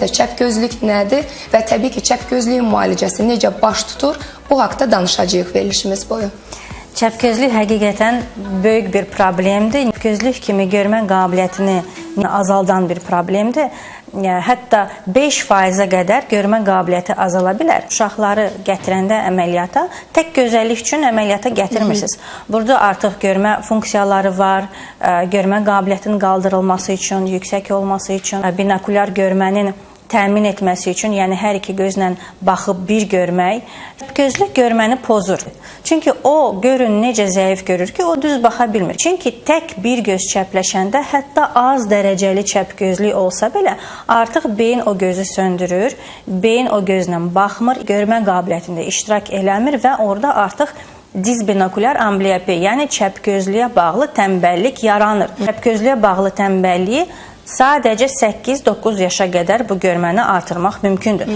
Çəpgözlük nədir və təbii ki, çəpgözlüyün müalicəsi necə baş tutur, bu haqda danışacağıq verilişimiz boyu. Çəpgözlük həqiqətən böyük bir problemdir. Gözlük kimi görmə qabiliyyətini azaldan bir problemdir. Hətta 5%-ə qədər görmə qabiliyyəti azala bilər. Uşaqları gətirəndə əməliyyata tək gözəllik üçün əməliyyata gətirmirsiniz. Burada artıq görmə funksiyaları var, görmə qabiliyyətinin qaldırılması üçün, yüksək olması üçün, binokulyar görmənin təmin etməsi üçün, yəni hər iki gözlə baxıb bir görmək, gözlük görməni pozur. Çünki o görün necə zəif görür ki, o düz baxa bilmir. Çünki tək bir göz çəpləşəndə, hətta az dərəcəli çəpgözlük olsa belə, artıq beyin o gözü söndürür, beyin o gözlə baxmır, görmə qabiliyyətində iştirak eləmir və orada artıq disbinokulyar ambliopiya, yəni çəpgözlüyə bağlı tənbəllik yaranır. Çəpgözlüyə bağlı tənbəlliyi sadəcə 8-9 yaşa qədər bu görməni artırmaq mümkündür.